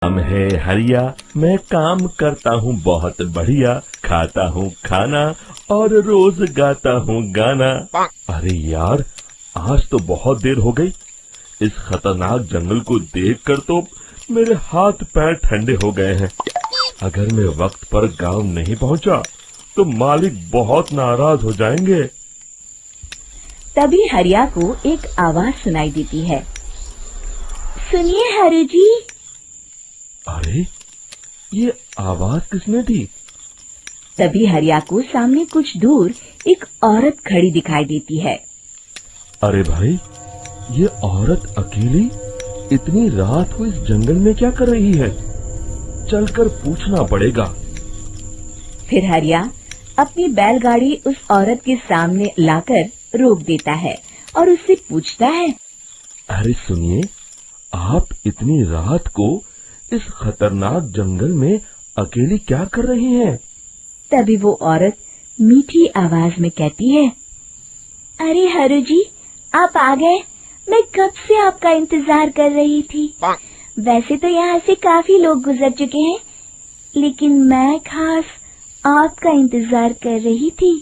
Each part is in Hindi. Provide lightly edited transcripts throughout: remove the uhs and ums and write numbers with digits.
नाम है हरिया, मैं काम करता हूँ बहुत बढ़िया, खाता हूँ खाना और रोज गाता हूँ गाना। अरे यार, आज तो बहुत देर हो गई। इस खतरनाक जंगल को देखकर तो मेरे हाथ पैर ठंडे हो गए हैं। अगर मैं वक्त पर गांव नहीं पहुंचा तो मालिक बहुत नाराज हो जाएंगे। तभी हरिया को एक आवाज सुनाई देती है। सुनिए हरु जी। अरे, ये आवाज किसने दी? तभी हरिया को सामने कुछ दूर एक औरत खड़ी दिखाई देती है। अरे भाई, ये औरत अकेली इतनी रात को इस जंगल में क्या कर रही है? चलकर पूछना पड़ेगा। फिर हरिया अपनी बैलगाड़ी उस औरत के सामने लाकर रोक देता है और उससे पूछता है। अरे सुनिए, आप इतनी रात को इस खतरनाक जंगल में अकेली क्या कर रही हैं? तभी वो औरत मीठी आवाज में कहती है। अरे हरु जी, आप आ गए। मैं कब से आपका इंतजार कर रही थी। वैसे तो यहाँ से काफी लोग गुजर चुके हैं, लेकिन मैं खास आपका इंतजार कर रही थी।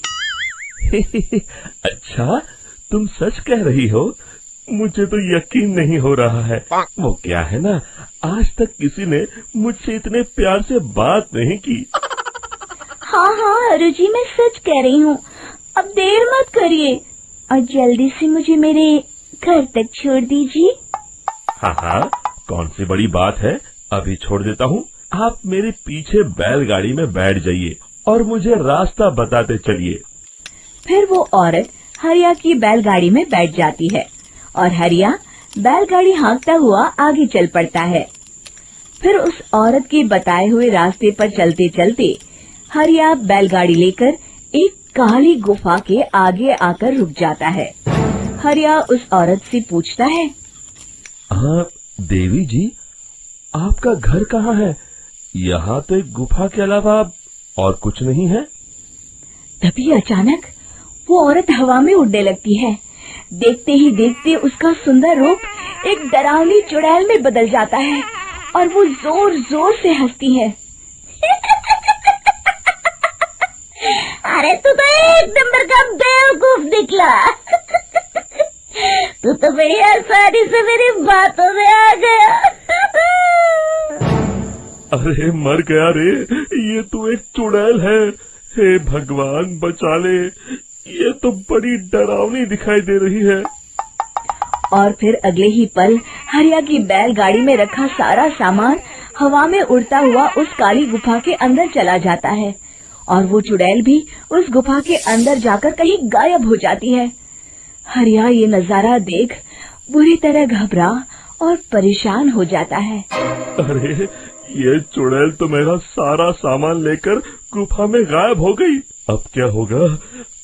अच्छा, तुम सच कह रही हो? मुझे तो यकीन नहीं हो रहा है। वो क्या है ना, आज तक किसी ने मुझसे इतने प्यार से बात नहीं की। हाँ हाँ हरु जी, मैं सच कह रही हूँ। अब देर मत करिए और जल्दी से मुझे मेरे घर तक छोड़ दीजिए। हाँ हाँ, कौन सी बड़ी बात है, अभी छोड़ देता हूँ। आप मेरे पीछे बैलगाड़ी में बैठ जाइए और मुझे रास्ता बताते चलिए। फिर वो औरत हरिया की बैलगाड़ी में बैठ जाती है और हरिया बैलगाड़ी हाँकता हुआ आगे चल पड़ता है। फिर उस औरत के बताए हुए रास्ते पर चलते चलते हरिया बैलगाड़ी लेकर एक काली गुफा के आगे आकर रुक जाता है। हरिया उस औरत से पूछता है। हाँ देवी जी, आपका घर कहाँ है? यहाँ तो एक गुफा के अलावा और कुछ नहीं है। तभी अचानक वो औरत हवा में उड़ने लगती है। देखते ही देखते उसका सुंदर रूप एक डरावनी चुड़ैल में बदल जाता है और वो जोर जोर से हंसती है। अरे तू तो एक नंबर का बेवकूफ निकला। तू तो बड़ी आसानी से मेरी बातों में आ गया। अरे मर गया रे, ये तो एक चुड़ैल है। हे भगवान बचा ले, ये तो बड़ी डरावनी दिखाई दे रही है। और फिर अगले ही पल हरिया की बैलगाड़ी में रखा सारा सामान हवा में उड़ता हुआ उस काली गुफा के अंदर चला जाता है और वो चुड़ैल भी उस गुफा के अंदर जाकर कहीं गायब हो जाती है। हरिया ये नजारा देख बुरी तरह घबरा और परेशान हो जाता है। अरे, ये चुड़ैल तो मेरा सारा सामान लेकर गुफा में गायब हो गई। अब क्या होगा?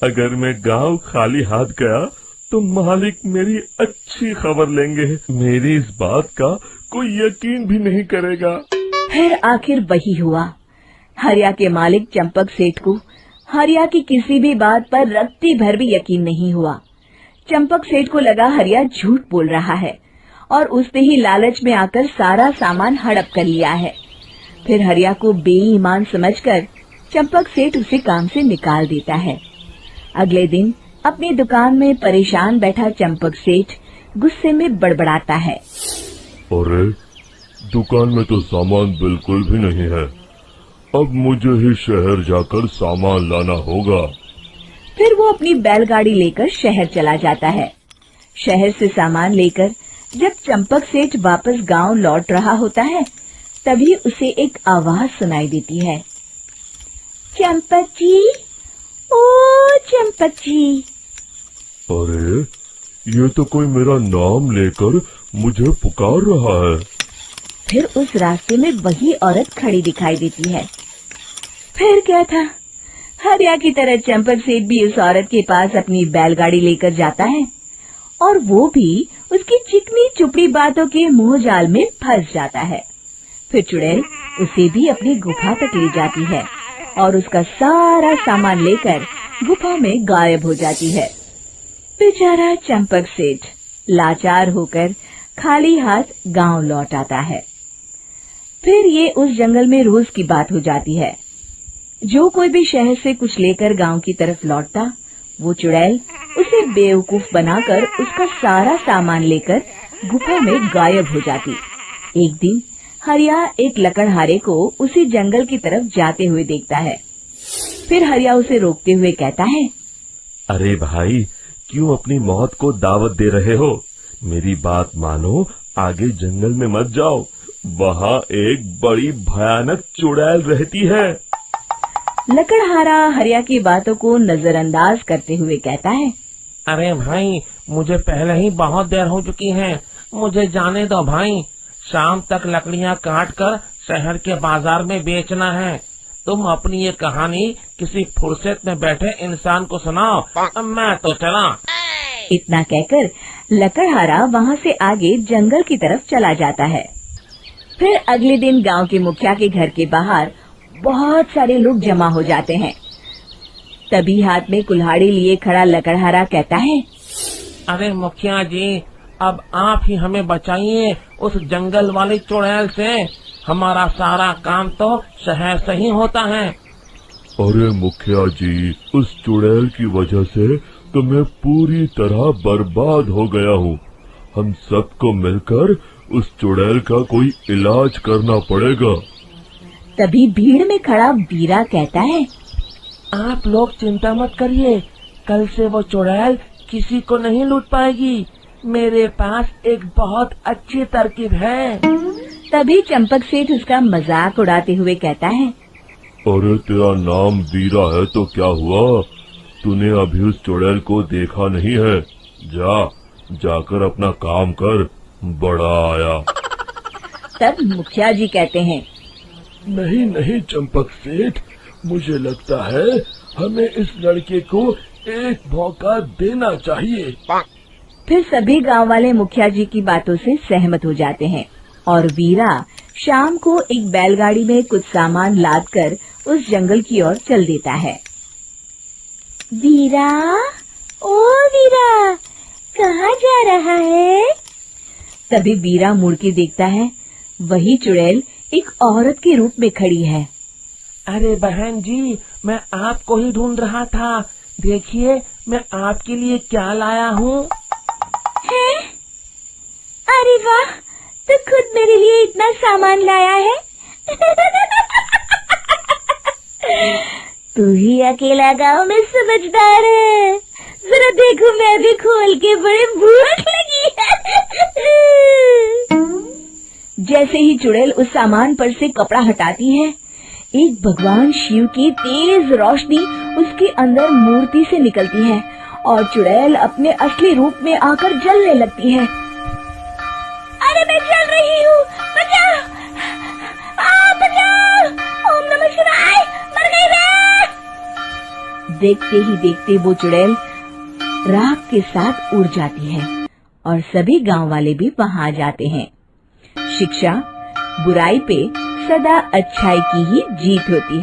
अगर मैं गांव खाली हाथ गया तो मालिक मेरी अच्छी खबर लेंगे। मेरी इस बात का कोई यकीन भी नहीं करेगा। फिर आखिर वही हुआ। हरिया के मालिक चंपक सेठ को हरिया की किसी भी बात पर रत्ती भर भी यकीन नहीं हुआ। चंपक सेठ को लगा हरिया झूठ बोल रहा है और उसने ही लालच में आकर सारा सामान हड़प कर लिया है। फिर हरिया को बेईमान समझकर चंपक सेठ उसे काम से निकाल देता है। अगले दिन अपनी दुकान में परेशान बैठा चंपक सेठ गुस्से में बड़बड़ाता है। अरे, दुकान में तो सामान बिल्कुल भी नहीं है। अब मुझे ही शहर जाकर सामान लाना होगा। फिर वो अपनी बैलगाड़ी लेकर शहर चला जाता है। शहर से सामान लेकर जब चंपक सेठ वापस गांव लौट रहा होता है, तभी उसे एक आवाज सुनाई देती है। चंपक जी, ओ चंपक जी। अरे, ये तो कोई मेरा नाम लेकर मुझे पुकार रहा है। फिर उस रास्ते में वही औरत खड़ी दिखाई देती है। फिर क्या था, हरिया की तरह चंपक सेठ भी उस औरत के पास अपनी बैलगाड़ी लेकर जाता है और वो भी उसकी चिकनी चुपड़ी बातों के मोह जाल में फंस जाता है। फिर चुड़ैल उसे भी अपनी गुफा तक ले जाती है और उसका सारा सामान लेकर गुफा में गायब हो जाती है। बेचारा चंपक सेठ लाचार होकर खाली हाथ गांव लौट आता है। फिर ये उस जंगल में रोज की बात हो जाती है। जो कोई भी शहर से कुछ लेकर गांव की तरफ लौटता, वो चुड़ैल उसे बेवकूफ बनाकर उसका सारा सामान लेकर गुफा में गायब हो जाती। एक दिन हरिया एक लकड़हारे को उसी जंगल की तरफ जाते हुए देखता है। फिर हरिया उसे रोकते हुए कहता है, अरे भाई, क्यों अपनी मौत को दावत दे रहे हो? मेरी बात मानो, आगे जंगल में मत जाओ, वहाँ एक बड़ी भयानक चुड़ैल रहती है। लकड़हारा हरिया की बातों को नजरअंदाज करते हुए कहता है, अरे भाई, मुझे पहले ही बहुत देर हो चुकी है, मुझे जाने दो भाई। शाम तक लकड़ियाँ काट कर शहर के बाजार में बेचना है। तुम अपनी ये कहानी किसी फुर्सत में बैठे इंसान को सुनाओ, मैं तो चला। इतना कहकर लकड़हारा वहाँ से आगे जंगल की तरफ चला जाता है। फिर अगले दिन गांव के मुखिया के घर के बाहर बहुत सारे लोग जमा हो जाते हैं। तभी हाथ में कुल्हाड़ी लिए खड़ा लकड़हारा कहता है, अरे मुखिया जी, अब आप ही हमें बचाइए उस जंगल वाली चुड़ैल से। हमारा सारा काम तो शहर से ही होता है। अरे मुखिया जी, उस चुड़ैल की वजह से तो मैं पूरी तरह बर्बाद हो गया हूँ। हम सबको मिलकर उस चुड़ैल का कोई इलाज करना पड़ेगा। तभी भीड़ में खड़ा वीरा कहता है, आप लोग चिंता मत करिए, कल से वो चुड़ैल किसी को नहीं लूट पाएगी। मेरे पास एक बहुत अच्छी तरकीब है। तभी चंपक सेठ उसका मजाक उड़ाते हुए कहता है, अरे तेरा नाम वीरा है तो क्या हुआ? तूने अभी उस चुड़ैल को देखा नहीं है? जाकर अपना काम कर, बड़ा आया। तब मुखिया जी कहते हैं, नहीं चंपक सेठ, मुझे लगता है हमें इस लड़के को एक मौका देना चाहिए। फिर सभी गांव वाले मुखिया जी की बातों से सहमत हो जाते हैं और वीरा शाम को एक बैलगाड़ी में कुछ सामान लादकर उस जंगल की ओर चल देता है। वीरा, ओ वीरा, कहाँ जा रहा है? तभी वीरा मुड़ के देखता है, वही चुड़ैल एक औरत के रूप में खड़ी है। अरे बहन जी, मैं आपको ही ढूंढ रहा था। देखिए, मैं आपके लिए क्या लाया हूँ। है? अरे वाह, तो खुद मेरे लिए इतना सामान लाया है। तू ही अकेला गांव में समझदार है। जरा देखो, मैं भी खोल के, बड़े भूख लगी है। जैसे ही चुड़ैल उस सामान पर से कपड़ा हटाती है, एक भगवान शिव की तेज रोशनी उसके अंदर मूर्ति से निकलती है और चुड़ैल अपने असली रूप में आकर जलने लगती है। अरे मैं जल रही हूँ, बचाओ! बचाओ! ओम नमः शिवाय, मर गई मैं! देखते ही देखते वो चुड़ैल राख के साथ उड़ जाती है और सभी गांव वाले भी वहां आ जाते हैं। शिक्षा बुराई पे सदा अच्छाई की ही जीत होती है।